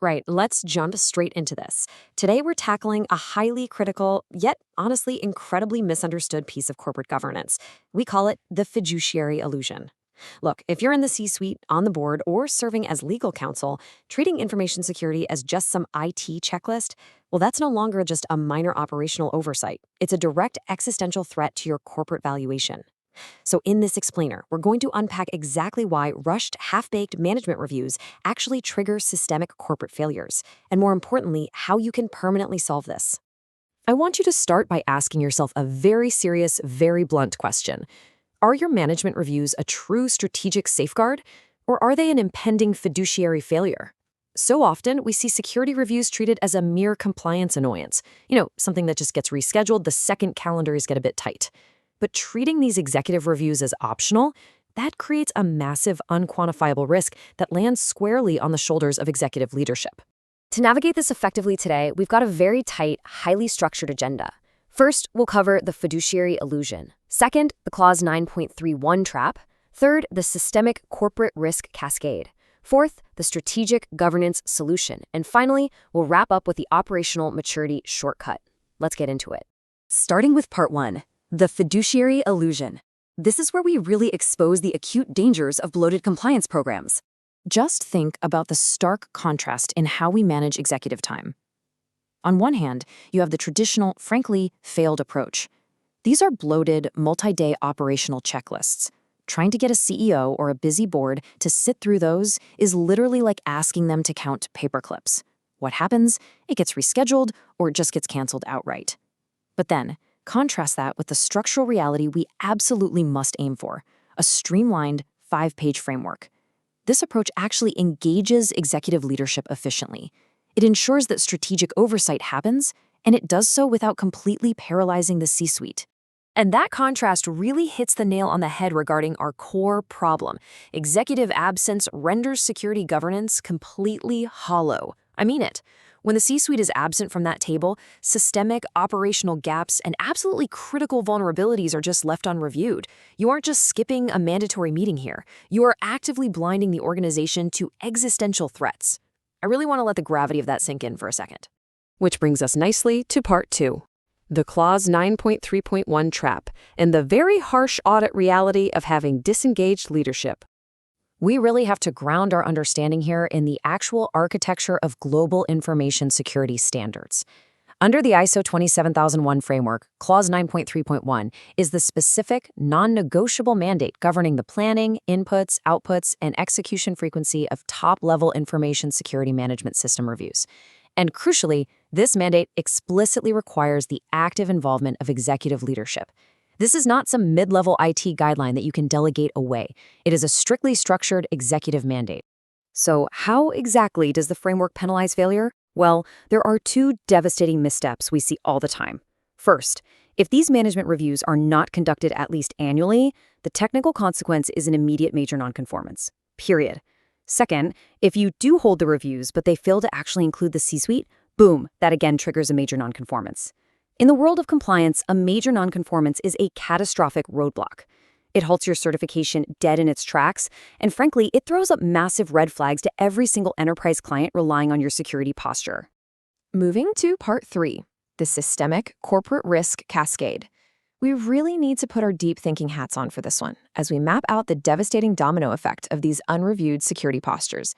Right, let's jump straight into this. Today, we're tackling a highly critical, yet honestly incredibly misunderstood piece of corporate governance. We call it the fiduciary illusion. Look, if you're in the C-suite, on the board, or serving as legal counsel, treating information security as just some IT checklist, well, that's no longer just a minor operational oversight. It's a direct existential threat to your corporate valuation. So in this explainer, we're going to unpack exactly why rushed, half-baked management reviews actually trigger systemic corporate failures, and more importantly, how you can permanently solve this. I want you to start by asking yourself a very serious, very blunt question. Are your management reviews a true strategic safeguard, or are they an impending fiduciary failure? So often, we see security reviews treated as a mere compliance annoyance, something that just gets rescheduled the second calendars get a bit tight. But treating these executive reviews as optional, that creates a massive, unquantifiable risk that lands squarely on the shoulders of executive leadership. To navigate this effectively today, we've got a very tight, highly structured agenda. First, we'll cover the fiduciary illusion. Second, the Clause 9.31 trap. Third, the systemic corporate risk cascade. Fourth, the strategic governance solution. And finally, we'll wrap up with the operational maturity shortcut. Let's get into it. Starting with Part 1. The fiduciary illusion. This is where we really expose the acute dangers of bloated compliance programs. Just think about the stark contrast in how we manage executive time. On one hand, you have the traditional, frankly, failed approach. These are bloated, multi-day operational checklists. Trying to get a CEO or a busy board to sit through those is literally like asking them to count paper clips. What happens? It gets rescheduled or it just gets canceled outright. But then, contrast that with the structural reality we absolutely must aim for, a streamlined, 5-page framework. This approach actually engages executive leadership efficiently. It ensures that strategic oversight happens, and it does so without completely paralyzing the C-suite. And that contrast really hits the nail on the head regarding our core problem. Executive absence renders security governance completely hollow. I mean it. When the C-suite is absent from that table, systemic operational gaps and absolutely critical vulnerabilities are just left unreviewed. You aren't just skipping a mandatory meeting here. You are actively blinding the organization to existential threats. I really want to let the gravity of that sink in for a second. Which brings us nicely to Part 2. The Clause 9.3.1 trap and the very harsh audit reality of having disengaged leadership. We really have to ground our understanding here in the actual architecture of global information security standards. Under the ISO 27001 framework, Clause 9.3.1 is the specific, non-negotiable mandate governing the planning, inputs, outputs, and execution frequency of top-level information security management system reviews. And crucially, this mandate explicitly requires the active involvement of executive leadership. This is not some mid-level IT guideline that you can delegate away. It is a strictly structured executive mandate. So how exactly does the framework penalize failure? Well, there are two devastating missteps we see all the time. First, if these management reviews are not conducted at least annually, the technical consequence is an immediate major nonconformance. Period. Second, if you do hold the reviews but they fail to actually include the C-suite, boom, that again triggers a major nonconformance. In the world of compliance, a major nonconformance is a catastrophic roadblock. It halts your certification dead in its tracks, and frankly, it throws up massive red flags to every single enterprise client relying on your security posture. Moving to Part 3, the systemic corporate risk cascade. We really need to put our deep thinking hats on for this one, as we map out the devastating domino effect of these unreviewed security postures.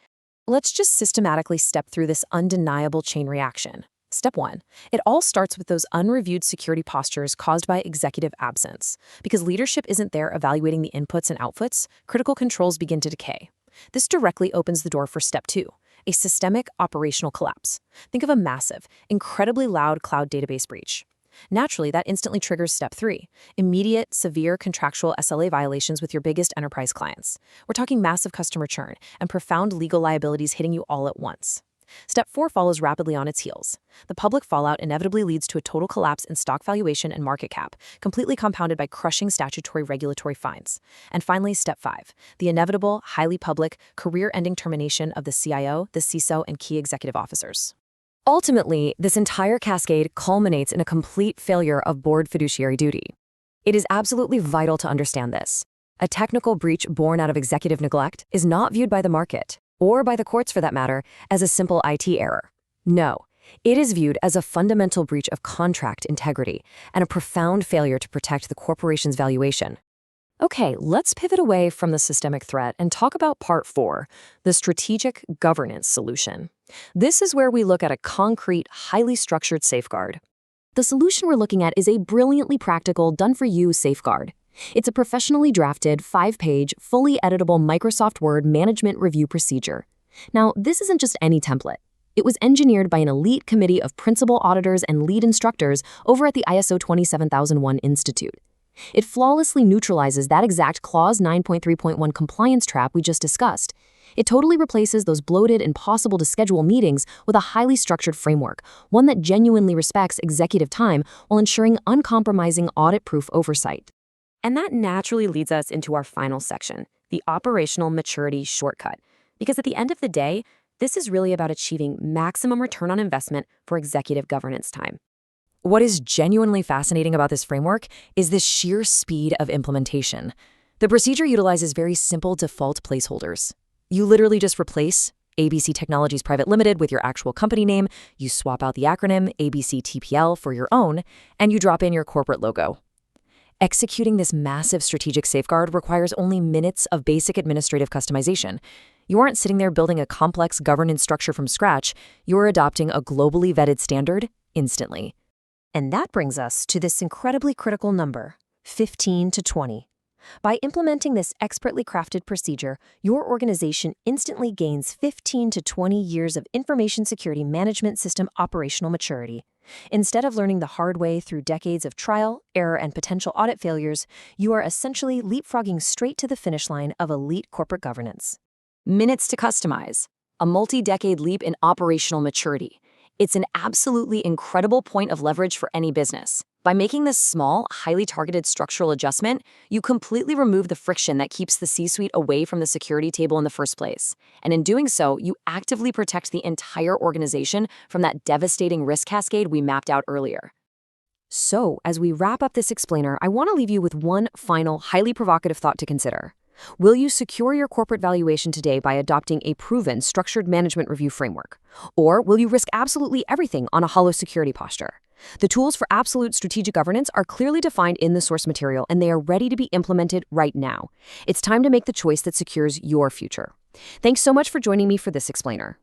Let's just systematically step through this undeniable chain reaction. Step 1. It all starts with those unreviewed security postures caused by executive absence. Because leadership isn't there evaluating the inputs and outputs, critical controls begin to decay. This directly opens the door for Step 2, a systemic operational collapse. Think of a massive, incredibly loud cloud database breach. Naturally, that instantly triggers Step 3, immediate, severe contractual SLA violations with your biggest enterprise clients. We're talking massive customer churn and profound legal liabilities hitting you all at once. Step 4 follows rapidly on its heels. The public fallout inevitably leads to a total collapse in stock valuation and market cap, completely compounded by crushing statutory regulatory fines. And finally, Step 5, the inevitable, highly public, career-ending termination of the CIO, the CISO, and key executive officers. Ultimately, this entire cascade culminates in a complete failure of board fiduciary duty. It is absolutely vital to understand this. A technical breach born out of executive neglect is not viewed by the market. or by the courts for that matter, as a simple IT error. No, it is viewed as a fundamental breach of contract integrity and a profound failure to protect the corporation's valuation. Okay, let's pivot away from the systemic threat and talk about part 4, the strategic governance solution. This is where we look at a concrete, highly structured safeguard. The solution we're looking at is a brilliantly practical, done-for-you safeguard. It's a professionally drafted, 5-page, fully editable Microsoft Word management review procedure. Now, this isn't just any template. It was engineered by an elite committee of principal auditors and lead instructors over at the ISO 27001 Institute. It flawlessly neutralizes that exact Clause 9.3.1 compliance trap we just discussed. It totally replaces those bloated, impossible-to-schedule meetings with a highly structured framework, one that genuinely respects executive time while ensuring uncompromising audit-proof oversight. And that naturally leads us into our final section, the operational maturity shortcut. Because at the end of the day, this is really about achieving maximum return on investment for executive governance time. What is genuinely fascinating about this framework is the sheer speed of implementation. The procedure utilizes very simple default placeholders. You literally just replace ABC Technologies Private Limited with your actual company name, you swap out the acronym ABCTPL for your own, and you drop in your corporate logo. Executing this massive strategic safeguard requires only minutes of basic administrative customization. You aren't sitting there building a complex governance structure from scratch, you're adopting a globally vetted standard instantly. And that brings us to this incredibly critical number, 15 to 20. By implementing this expertly crafted procedure, your organization instantly gains 15 to 20 years of information security management system operational maturity. Instead of learning the hard way through decades of trial, error, and potential audit failures, you are essentially leapfrogging straight to the finish line of elite corporate governance. Minutes to customize, a multi-decade leap in operational maturity. It's an absolutely incredible point of leverage for any business. By making this small, highly targeted structural adjustment, you completely remove the friction that keeps the C-suite away from the security table in the first place. And in doing so, you actively protect the entire organization from that devastating risk cascade we mapped out earlier. So, as we wrap up this explainer, I want to leave you with one final, highly provocative thought to consider. Will you secure your corporate valuation today by adopting a proven structured management review framework? Or will you risk absolutely everything on a hollow security posture? The tools for absolute strategic governance are clearly defined in the source material, and they are ready to be implemented right now. It's time to make the choice that secures your future. Thanks so much for joining me for this explainer.